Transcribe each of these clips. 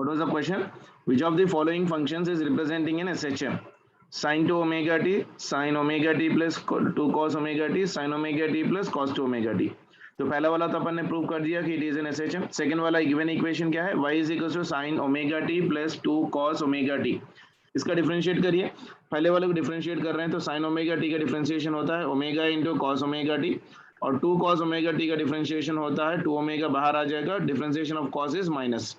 What was the question? Which of the following functions is representing in SHM? Sin 2 omega t, sin omega t plus 2 cos omega t, sin omega t plus cos 2 omega t. तो पहला वाला तो अपन ने prove कर दिया कि it is in SHM. Second वाला given equation क्या है? y is equal to sin omega t plus 2 cos omega t. इसका डिफरेंशिएट करिए. पहले वाले को डिफरेंशिएट कर रहे हैं तो sin ओमेगा t का डिफरेंशिएशन होता है omega into cos omega t और 2 cos ओमेगा t का डिफरेंशिएशन होता है 2 ओमेगा बाहर आ जाएगा. Differentiation of cos is minus.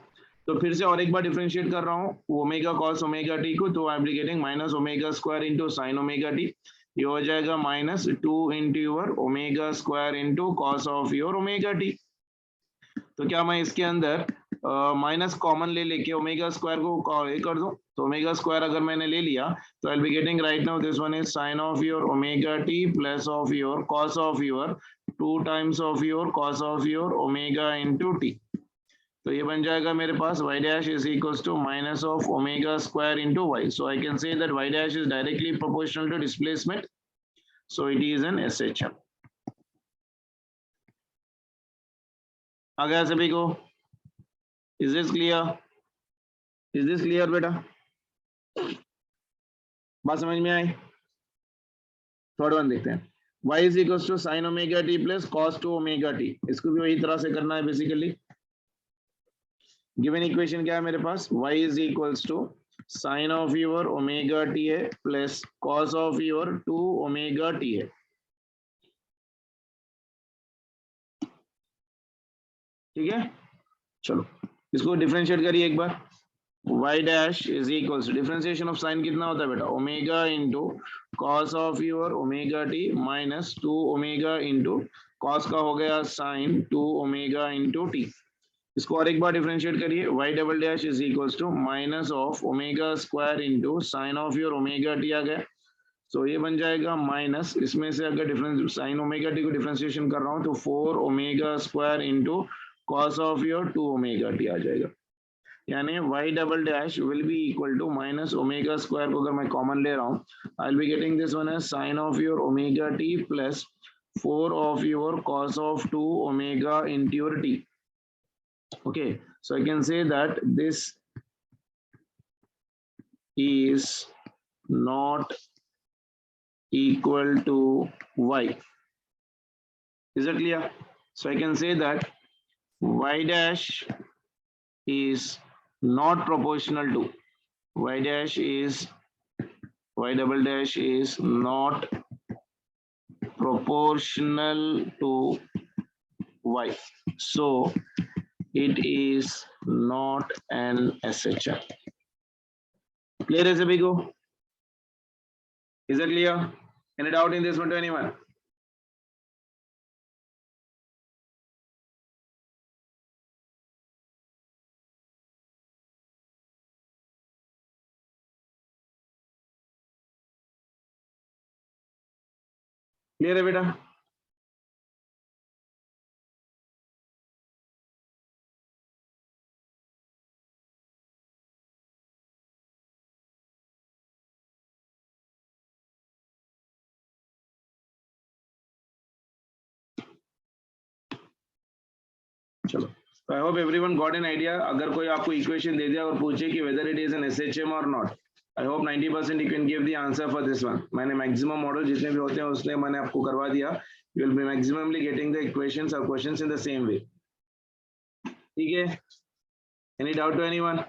तो फिर से और एक बार डिफरेंशिएट कर रहा हूँ ओमेगा cos ओमेगा t को. तो I am getting minus omega square into sin omega t. ये हो जाएगा minus 2 into your omega square into cos of your omega T. तो क्या मैं इसके अंदर माइनस कॉमन ले लेके ओमेगा स्क्वायर को ये कर दूं? तो ओमेगा स्क्वायर अगर मैंने ले लिया तो आई will be getting right now this one is sine of your omega t plus of your cos of your 2 times of your cos of your omega into T. तो ये बन जाएगा मेरे पास y dash is equals to minus of omega square into y. So I can say that y dash is directly proportional to displacement. So it is an SHM. आ गया सभी को? Is this clear? Is this clear बेटा? बात समझ में आई? Third one देखते हैं. y is equals to sin omega t plus cos 2 omega t. इसको भी वही तरह से करना है बेसिकली. गिवन इक्वेशन क्या है मेरे पास? y is equals to sin of your omega t है plus cos of your 2 omega t है. ठीक है, चलो इसको डिफरेंशिएट करिए एक बार. y dash is equals to differentiation of sign कितना होता है बेटा? Omega into cos of your omega t minus 2 omega into cos का हो गया sin 2 ओमेगा इंटू t. इसको और एक बार डिफरेंशिएट करिए. y double dash is equals to minus of omega square into sine of your omega T आ गया. सो ये बन जाएगा माइनस, इसमें से अगर डिफरेंस साइन ओमेगा टी को डिफरेंशिएशन कर रहा हूँ तो 4 omega square into cos of your 2 omega T आ जाएगा. यानी y double dash will be equal to minus omega square को अगर मैं कॉमन ले रहा हूँ I will be getting this one as sine of your omega t plus 4 of your cos of 2 omega into your t. Okay, so I can say that this is not equal to y. Is it clear? So I can say that y dash is not proportional to y dash is y double dash is not proportional to y. So it is not an SHM. Clear है सभी को? Is it clear? Any doubt in this one to anyone? Clear है बेटा? चलो, I hope everyone got an idea. अगर कोई आपको equation दे दिया और पूछे कि whether it is an SHM और not, I hope 90% you can give the answer for this one. मैंने मैक्सिमम मॉडल जितने भी होते हैं उसने मैंने आपको करवा दिया. You will be maximumly getting the equations और questions in the same way. ठीक है, any doubt to anyone?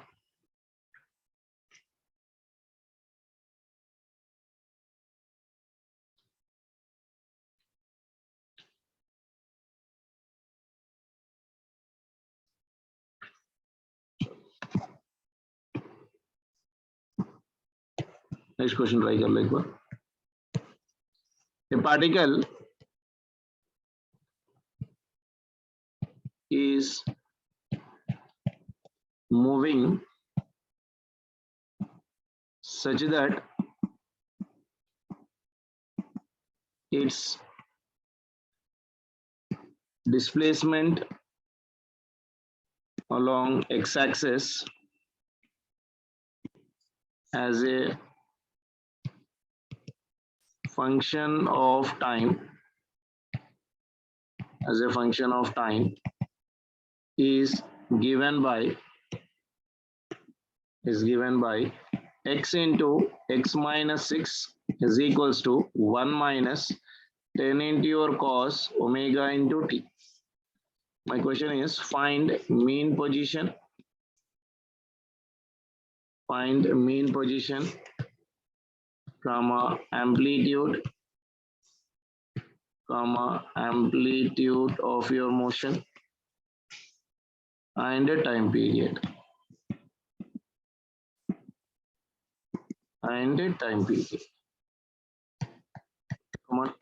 Next question try कर लो एक बार. A particle is moving such that its displacement along x-axis as a function of time is given by is given by x into x minus 6 is equals to 1 minus 10 into your cos omega into t. My question is find mean position. Find mean position, comma amplitude, comma amplitude of your motion and a time period. And a time period. Come on.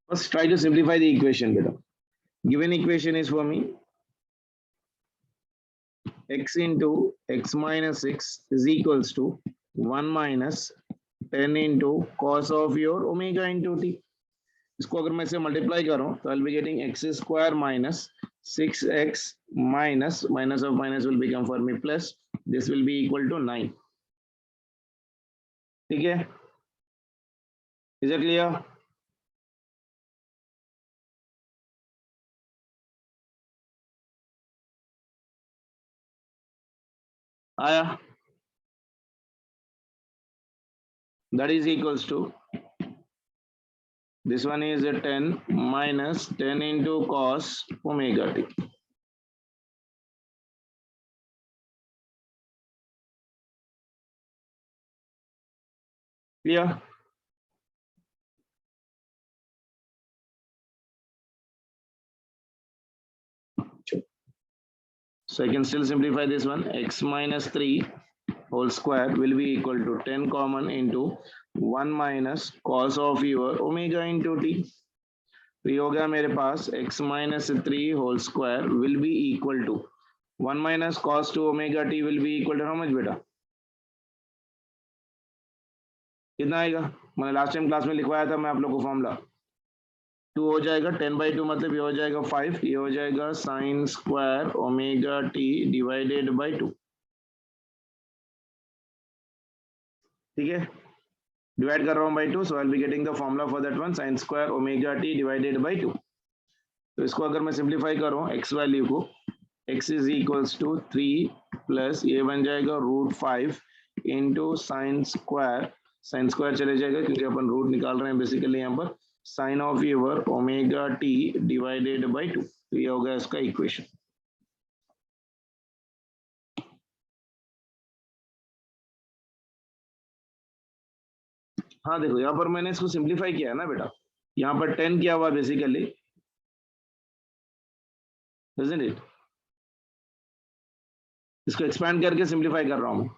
First try to simplify the equation better. Given equation is for me x into x minus 6 is equals to 1 minus 10 into cos of your omega into t. इसको अगर मैं इसे multiply करूं तो I'll be getting x square minus 6x minus minus of minus will become for me plus this will be equal to 9. ठीक है? Is it clear? आया? That is equals to this one is a 10 minus 10 into cos omega t. Clear? So I can still simplify this one. X minus 3 whole square will be equal to 10 common into 1 minus cos of your omega into t. तो ये हो गया मेरे पास x minus 3 whole square will be equal to 1 minus cos 2 omega t will be equal to how much बेटा? कितना आएगा? मैंने लास्ट टाइम क्लास में लिखवाया था मैं आप लोग को फॉर्मूला 2 हो जाएगा 10/2 मतलब ये हो जाएगा 5, ये हो जाएगा sine square omega t divided by 2. ठीक है, डिवाइड कर रहा हूँ by 2, so I will be getting the formula for that one sine square omega t divided by 2. तो इसको अगर मैं सिंप्लीफाई करूँ x वैल्यू को, x is equals to 3 plus ये बन जाएगा √5 इंटू साइन स्क्वायर चले जाएगा क्योंकि अपन रूट निकाल रहे हैं बेसिकली यहाँ पर sine of your omega t divided by 2. तो ये होगा इसका इक्वेशन. हाँ देखो यहाँ पर मैंने इसको सिंप्लीफाई किया है ना बेटा, यहाँ पर 10 किया हुआ बेसिकली, isn't it? इसको एक्सपैंड करके सिंप्लीफाई कर रहा हूँ.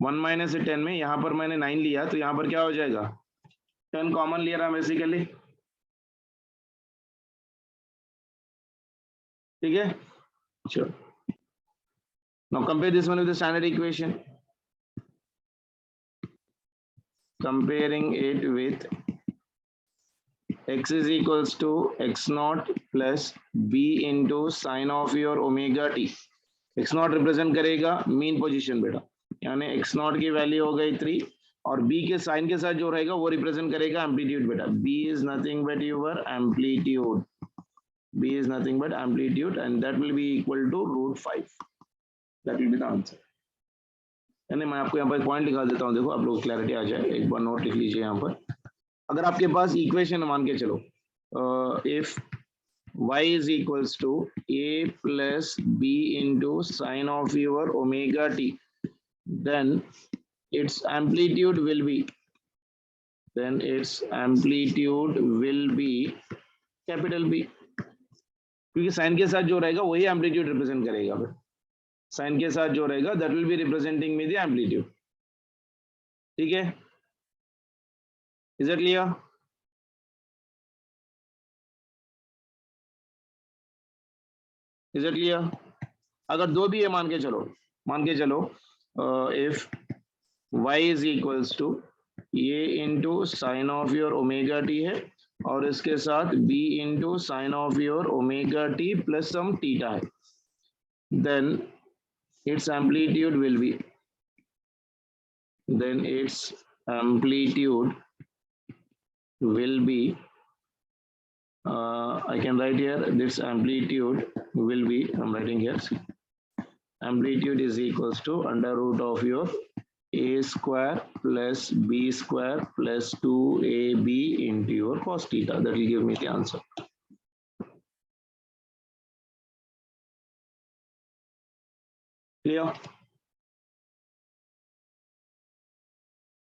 1 माइनस 10 में यहाँ पर मैंने 9 लिया तो यहाँ पर क्या हो जाएगा 10 कॉमन लिया रहा बेसिकली. ठीक है, चलो now compare this one with the standard equation. Comparing it with x is equals to x naught plus b into sine of your omega t. x naught represent करेगा मीन पोजीशन बेटा, यानी x naught की value हो गई 3 और b के sign के साथ जो रहेगा वो रिप्रेजेंट करेगा एम्पलीट्यूड बेटा. b is nothing but your amplitude. b is nothing but amplitude and that will be equal to √5. That will be the answer. यानी मैं आपको यहाँ पर पॉइंट लिखा देता हूँ, देखो आप लोग क्लैरिटी आ जाए. एक बार नोट लिख लीजिए यहाँ पर. अगर आपके पास इक्वेशन मान के चलो if y is equals to a plus b into sine of your omega t, then its amplitude will be capital B, क्योंकि साइन के साथ जो रहेगा वही एम्पलीट्यूड रिप्रेजेंट करेगा. साइन के साथ जो रहेगा दैट विल बी रिप्रेजेंटिंग में द एम्पलीट्यूड. ठीक है, is it clear? Is it clear? अगर दो भी है मान के चलो if y is equals to ये into sine of your omega t है और इसके साथ b into sine of your omega t plus some theta है, then its amplitude will be I can write here this amplitude will be, I'm writing here, see, amplitude is equals to under root of your a square plus b square plus 2ab into your cos theta. That will give me the answer. Clear?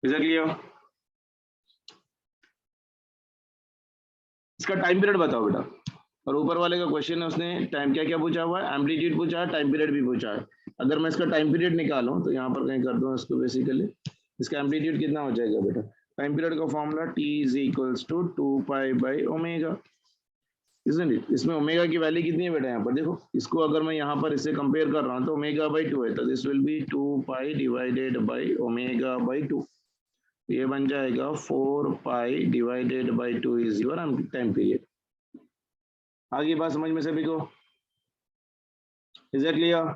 Is that clear? इसका time period बताओ बेटा। और ऊपर वाले का question है, उसने time क्या क्या पूछा हुआ है, एम्पलीट्यूड पूछा है, टाइम पीरियड भी पूछा है। अगर मैं इसका टाइम पीरियड निकालूं तो यहाँ पर कहीं कर दूं इसको, बेसिकली इसका एम्पलीट्यूड कितना हो जाएगा बेटा, टाइम पीरियड का formula t is equals to 2 pi by omega, isn't it. इसमें ओमेगा की वैल्यू कितनी है बेटा, यहाँ पर देखो, इसको अगर मैं यहाँ पर इससे कंपेयर कर रहा हूँ तो ओमेगा बाई 2 है, तो this will B 2 pi divided by omega by 2, ये बन जाएगा 4 पाई divided by 2 is your time period. आगे बात समझ में सभी को, is it clear?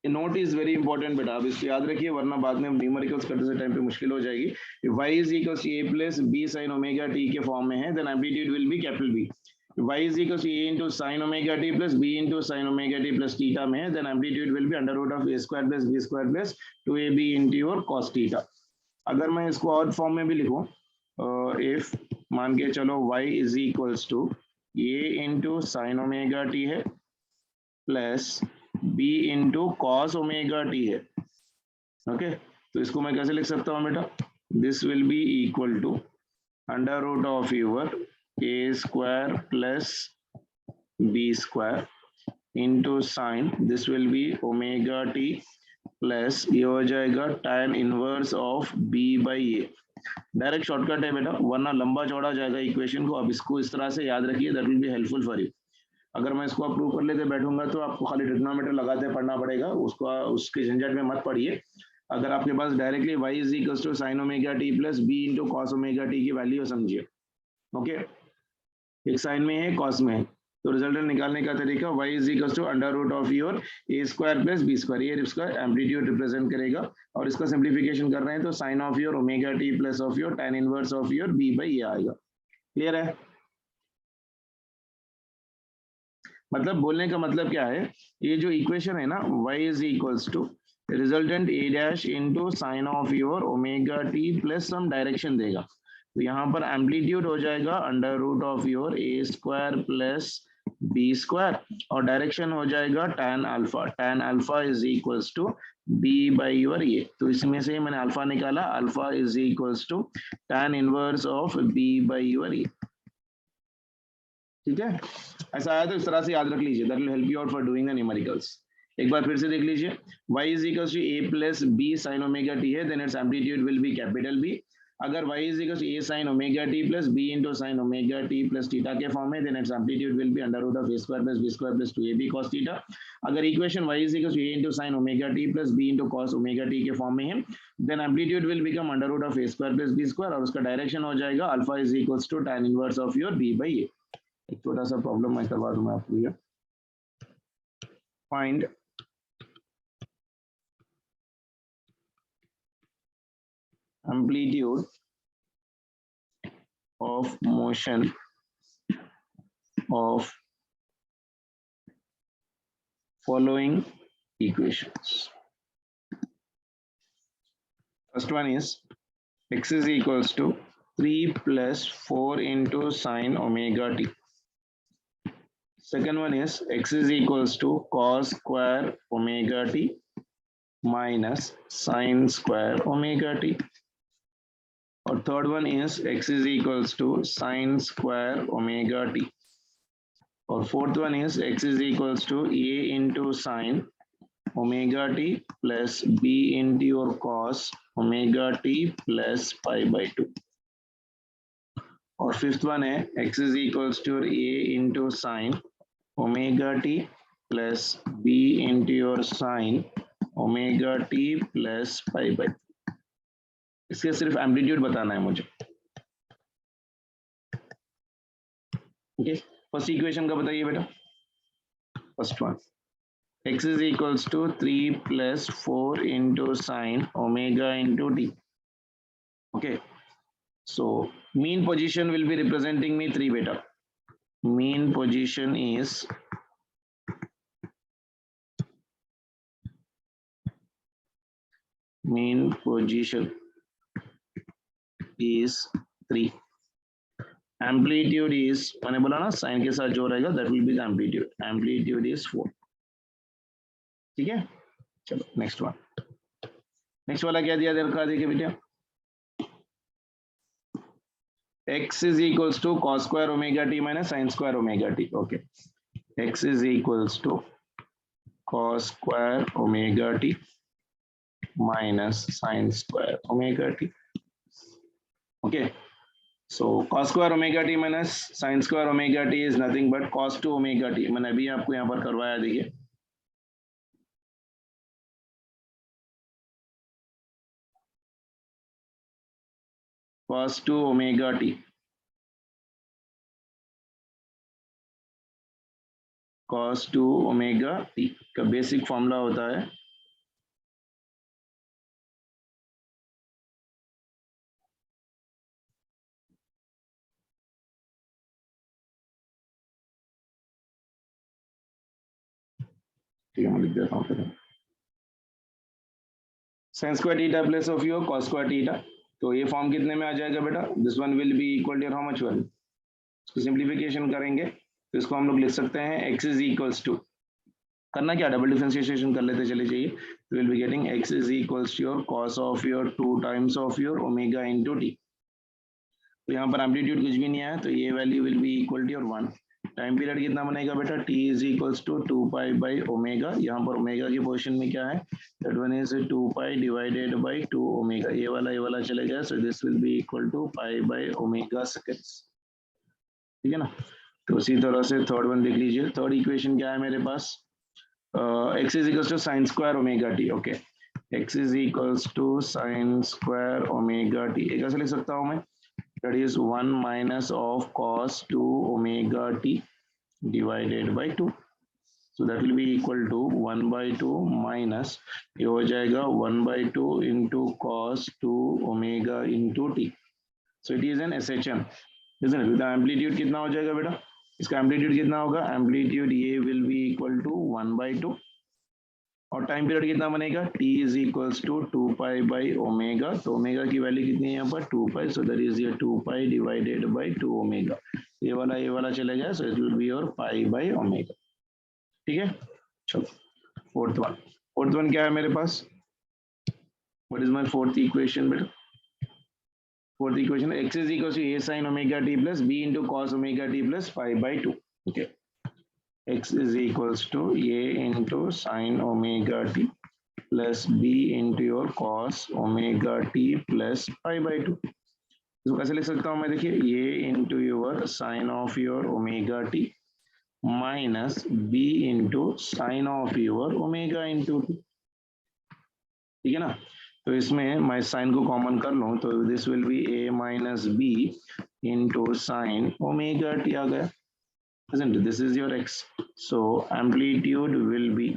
Note is very important बेटा, अब इसको याद रखिए वरना बाद में न्यूमेरिकल्स करते से टाइम पे मुश्किल हो जाएगी। y is equals to a plus b sin omega t के फॉर्म में है, then amplitude will be capital B। y is equals to a into sin omega t plus b into sin omega t plus theta में है, then amplitude will be under root of a square plus b square plus 2ab into your cos theta. अगर मैं इसको और form में भी लिखूं, if मान के चलो y is equals to a into sin omega t है plus b into cos omega t है, ओके, तो इसको मैं कैसे लिख सकता हूँ बेटा, this will be equal to under root of your a square plus b square into sine, this will be omega t plus ये हो जाएगा tan inverse of b by a. Direct shortcut है बेटा, वरना लंबा चौड़ा जाएगा इक्वेशन को। अब इसको इस तरह से याद रखिए, that will be helpful for you. अगर मैं इसको अप्रूव कर लेते बैठूंगा तो आपको खाली ट्रिग्नोमेट्री लगाते पढ़ना पड़ेगा, उसको उसके झंझट में मत पढ़िए। अगर आपके पास directly y is equals to sin omega t plus b into cos omega t की वैल्यू समझिए, ओके, एक साइन में है कॉस में है, तो रिजल्टेंट निकालने का तरीका y is equals to under root of your a square plus b square, ये इसका एम्पलीट्यूड रिप्रेजेंट करेगा, और इसका सिंप्लीफिकेशन कर रहे हैं तो sine of your omega t plus of your tan inverse of your b by ये आएगा। क्लियर है? मतलब बोलने का मतलब क्या है, ये जो इक्वेशन है ना, y is equals to resultant a dash into sine of your omega t plus some direction देगा, तो यहाँ पर एम्पलीट्यूड हो जाएगा under root of your a square plus b square, और डायरेक्शन हो जाएगा tan alpha is equals to b by your ये, तो इसमें से मैंने अल्फा निकाला, alpha is equals to tan inverse of b by your ये। ठीक है, ऐसा आया तो इस तरह से याद रख लीजिए, that will help you out for doing the numericals. एक बार फिर से देख लीजिए, y is equals to a plus b sin omega t है, then its amplitude will be capital B। अगर y is equals to a sin omega t plus b into sin omega t plus theta के form में, then its amplitude will be under root of a square plus b square plus 2ab cos theta. अगर equation y is equals to a into sin omega t plus b into cos omega t के form में है, then amplitude will become under root of a square plus b square, और उसका direction हो जाएगा alpha is equals to tan inverse of your b by a। एक छोटा सा प्रॉब्लम मैं करवा दूंगा आपको, ये find amplitude of motion of following equations. First one is x is equals to 3 plus 4 into sin omega t. Second one is x is equals to cos square omega t minus sin square omega t. और third one is x is equals to sin square omega t. और fourth one is x is equals to a into sin omega t plus b into your cos omega t plus pi by 2. और fifth one है x is equals to a into sin omega t plus b into your sign omega t plus pi by. इसके सिर्फ amplitude बताना है मुझे। Okay, first equation का बताइए बेटा, first one, x is equals to 3 plus 4 into sine omega into t. Okay, so mean position will be representing me 3 beta. Mean position is three, amplitude is, मैंने बोला ना sign के साथ जो रहेगा that will B amplitude, amplitude is 4. ठीक है, चलो नेक्स्ट वन, नेक्स्ट वाला क्या दिया रखा देखिए बेटा, x is equals to cos square omega t minus sin square omega t. Okay, x is equals to cos square omega t minus sin square omega t. Okay, so cos square omega t minus sin square omega t is nothing but cos 2 omega t. मैंने अभी आपको यहाँ पर करवाया, देखिए cos 2 omega t, cos 2 omega t का basic formula होता है ठीक है, मैं लिख देता हूँ sin square theta plus of your cos square theta. तो ये फॉर्म कितने में आ जाएगा बेटा, this one will be equal to how much one, इसको सिंप्लीफिकेशन करेंगे तो इसको हम लोग लिख सकते हैं x इज इक्वल्स टू, करना क्या, डबल डिफरेंशिएशन कर लेते चले जाइए, तो will be getting x is equals to your cos of your 2 times of your omega into t. तो यहाँ पर एम्पलीट्यूड कुछ भी नहीं आया, तो ये value will be equal to your 1. Time period कितना बनेगा बेटा, t is equals to 2 pi by omega, यहाँ पर ओमेगा की पोजीशन में क्या है, that one is 2 pi divided by 2 omega, ये वाला चले गया, so this will be equal to pi by omega seconds. ठीक है ना, तो उसी तरह से थर्ड वन देख लीजिए, थर्ड इक्वेशन क्या है मेरे पास, x is equals to sine square omega t. Okay, x is equals to sine square omega t, कैसे लिख सकता हूँ मैं, that is 1 minus of cos 2 omega t divided by 2. So that will be equal to 1 by 2 minus, ये हो जाएगा 1 by 2 into cos 2 omega into t. So it is an SHM, isn't it? The amplitude कितना हो जाएगा बेटा, इसका amplitude कितना होगा, एम्पलीट्यूड ये will be equal to 1 by 2, और टाइम पीरियड कितना बनेगा, t is equals to 2 pi by omega, तो ओमेगा की वैल्यू कितनी है यहाँ पर 2 पाई, सो दैट इज ये 2 पाई डिवाइडेड बाई 2 ओमेगा, ये वाला चले जाए, so it will be your pi by omega. ठीक है, चलो फोर्थ वन क्या है मेरे पास, what is my fourth equation बेटा, fourth equation x is equals to a sin omega t plus b into cos omega t plus pi by 2. Okay, x is equals to a into sin omega t plus b into your cos omega t plus pi by 2. इसको कैसे लिख सकता हूँ मैं, देखिए a into your sin of your omega t minus b into sin of your omega into t. ठीक है ना, तो इसमें मैं साइन को कॉमन कर लूँ तो this will B a minus b into sin omega t आ गया, isn't it? This is your x, so amplitude will be,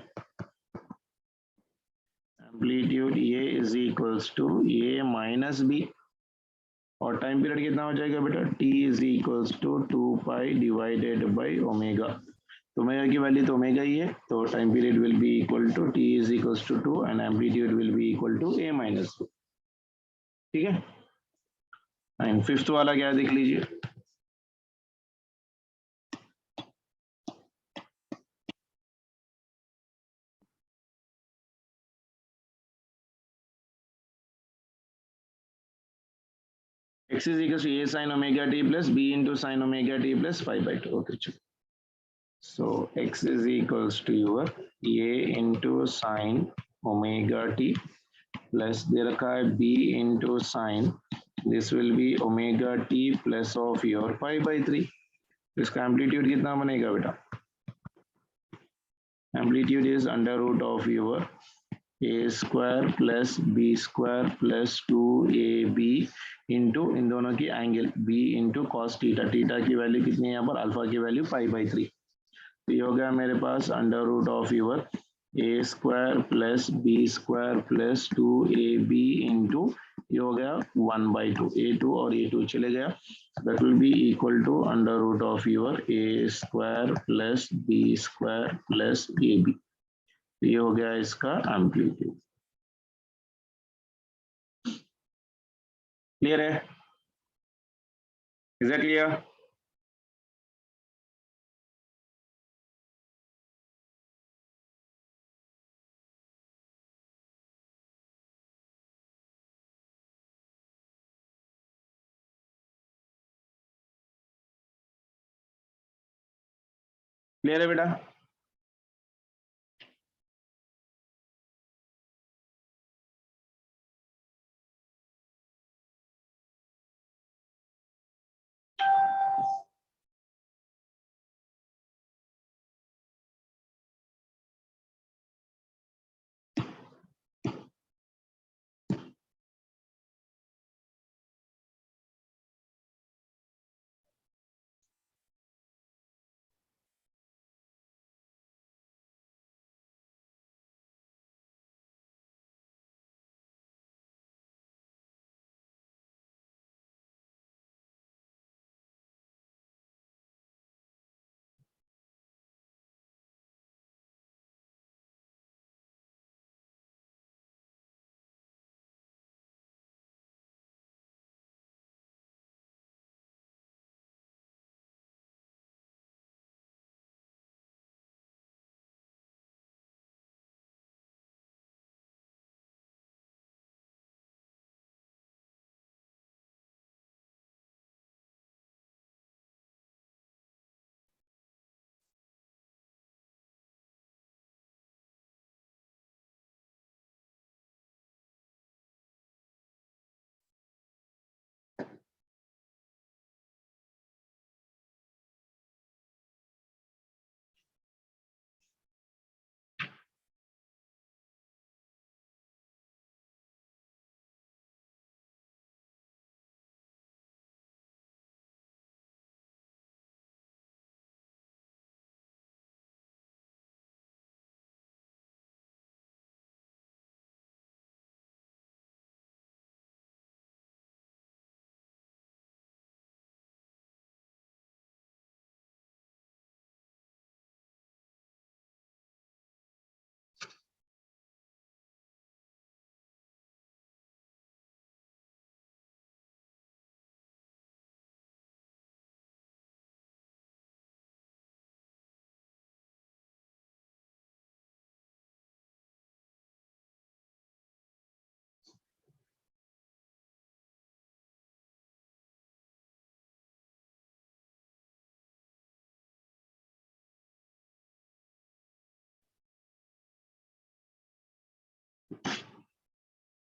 amplitude a is equals to a minus b, और टाइम पीरियड कितना हो जाएगा बेटा, t is equals to 2 pi divided by omega, तो omega की value तो omega ही है, तो time period will be equal to t is equals to 2 and amplitude will be equal to a minus b. ठीक है, एंड फिफ्थ वाला क्या देख लीजिए, x is equals to a sin omega t plus b into sin omega t plus 5 by 2. Okay, so x is equals to your a into sin omega t plus दे रखा है b into sin, this will be omega t plus of your 5 by 3. इसका amplitude कितना बनेगा बेटा, amplitude is under root of your a square plus b square plus 2ab into इन दोनों की angle b into cos theta, theta की value कितनी है यहाँ पर, अल्फा की वैल्यू पाई/3। तो ये हो गया मेरे पास under root of your a square plus b square plus 2ab into ये हो गया 1/2, a2 और a2 चले गया, that will be equal to under root of your a square plus b square plus ab। तो ये हो गया इसका एम्पलीट्यूड। क्लियर है? Is that clear? क्लियर है बेटा?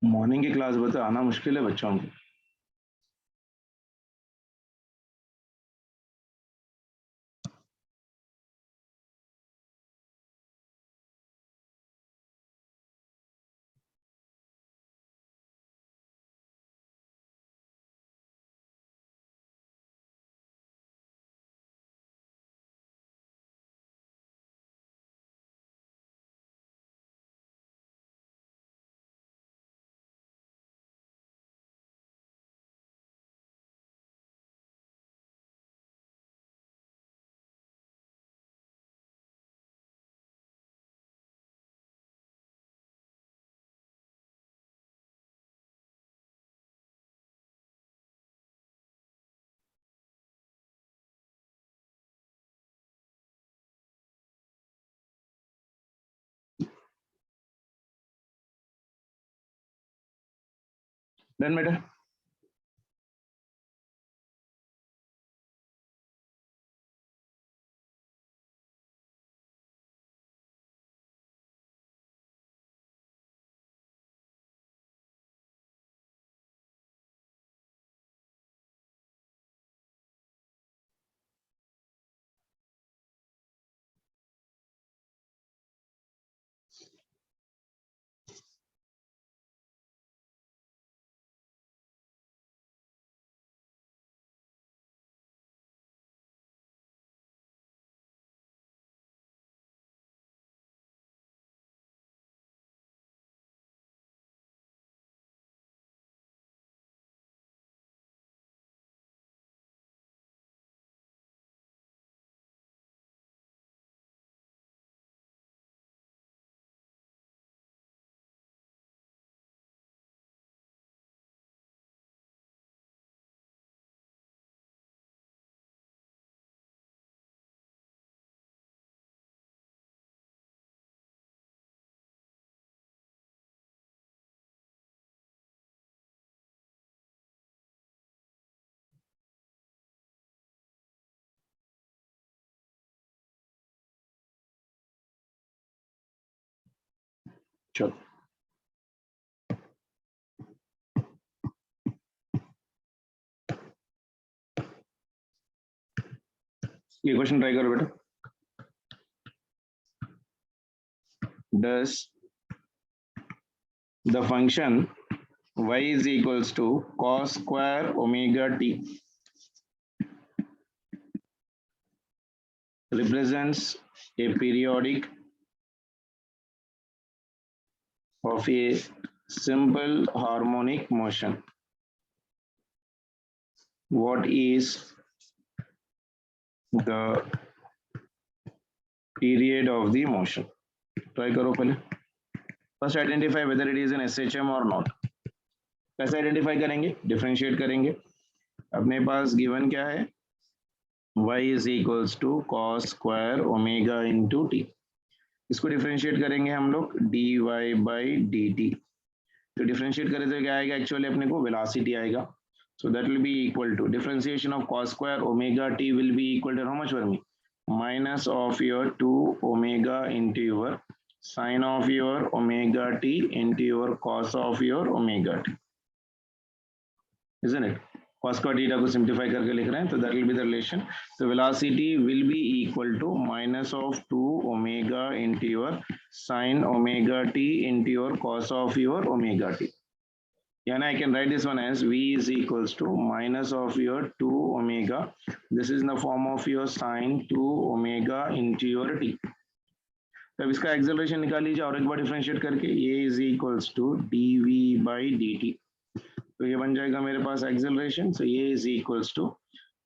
मॉर्निंग की क्लास बता आना मुश्किल है बच्चों को। डन बेटा? चलो ये क्वेश्चन ट्राई करो बेटा. Does the function y is equals to cos square omega t represents a periodic of a simple harmonic motion? What is the period of the motion? Try करो पहले. First identify whether it is an SHM or not. कैसे identify करेंगे? Differentiate करेंगे. अपने पास given क्या है? y is equals to cos square omega into t. इसको differentiate करेंगे हम लोग dy by dt. तो डिफरेंशिएट करें तो क्या आएगा? एक्चुअली अपने को वेलोसिटी आएगा. So that will be equal to differentiation of cos square omega t will be equal to how much for me? Minus of your 2 omega into your sine of your omega t into your cos of your omega t. Isn't it? Cos square theta को simplify करके लिख रहे हैं, तो that will be the relation. So velocity will be equal to minus of 2 omega into your sine omega t into your cos of your omega t. And I can write this one as v is equals to minus of your 2 omega. This is in the form of your sine 2 omega into your t. तो इसका acceleration निकाल लीजिए और एक बार differentiate करके ये is equals to dv by dt. तो ये बन जाएगा मेरे पास एक्सेलरेशन. सो ये is equals to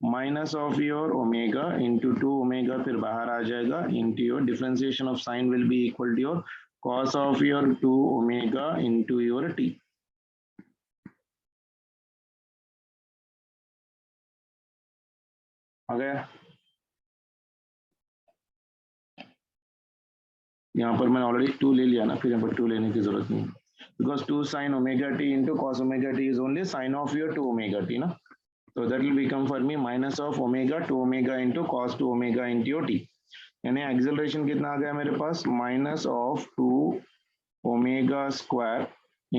minus of your omega into 2 omega, फिर बाहर आ जाएगा into your differentiation of sine will be equal to your cos of your 2 omega into your t. आ गया. यहाँ पर मैंने ऑलरेडी 2 ले लिया ना, फिर यहाँ पर 2 लेने की जरूरत नहीं, because 2 sin omega t into cos omega t is only sin of your 2 omega t ना. So that will become for me minus of omega 2 omega into cos 2 omega into your t. यानी acceleration कितना आ गया मेरे पास? Minus of 2 omega square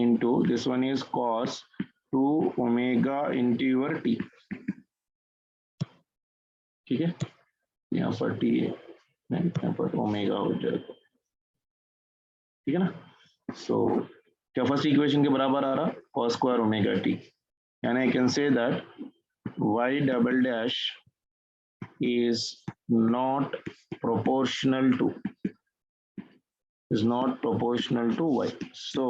into this one is cos 2 omega into your t. ठीक है, यहाँ पर t है, यहाँ पर ओमेगा हो जाएगा. ठीक है ना. सो क्या फर्स्ट इक्वेशन के बराबर आ रहा? cos square omega t. And I can say that y double dash is not proportional to y. So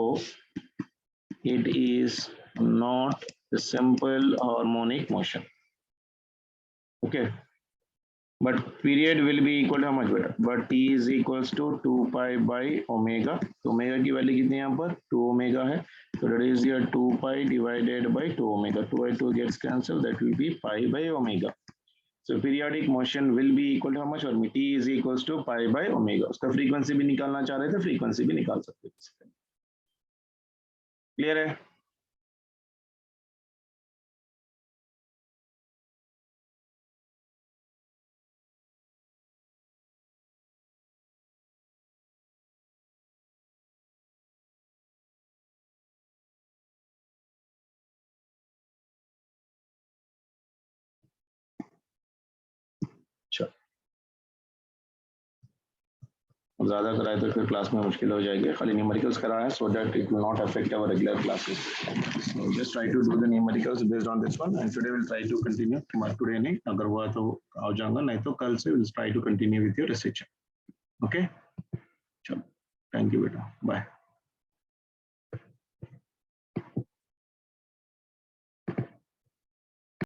it is not a simple harmonic motion. Okay. But period will be equal to how much better? But t is equals to 2 pi by omega. तो omega की value कितनी है यहाँ पर? 2 omega है. So that is your 2 pi divided by 2 omega. 2 by 2 gets cancelled. That will be pi by omega. So periodic motion will be equal to how much? और t is equals to pi by omega. उसका frequency भी निकालना चाह रहे थे, frequency भी निकाल सकते हैं. क्लियर है? ज्यादा कराए तो फिर क्लास में मुश्किल हो जाएगी. खाली न्यूमेरिकल्स कराएं so that it will not affect our regular classes. So just try to do the numericals based on this one, and today we'll try to continue. Today नहीं, अगर हुआ तो आ जाऊंगा, नहीं तो कल से we'll try to continue with your research. Okay, चलो, थैंक यू बेटा, बाय.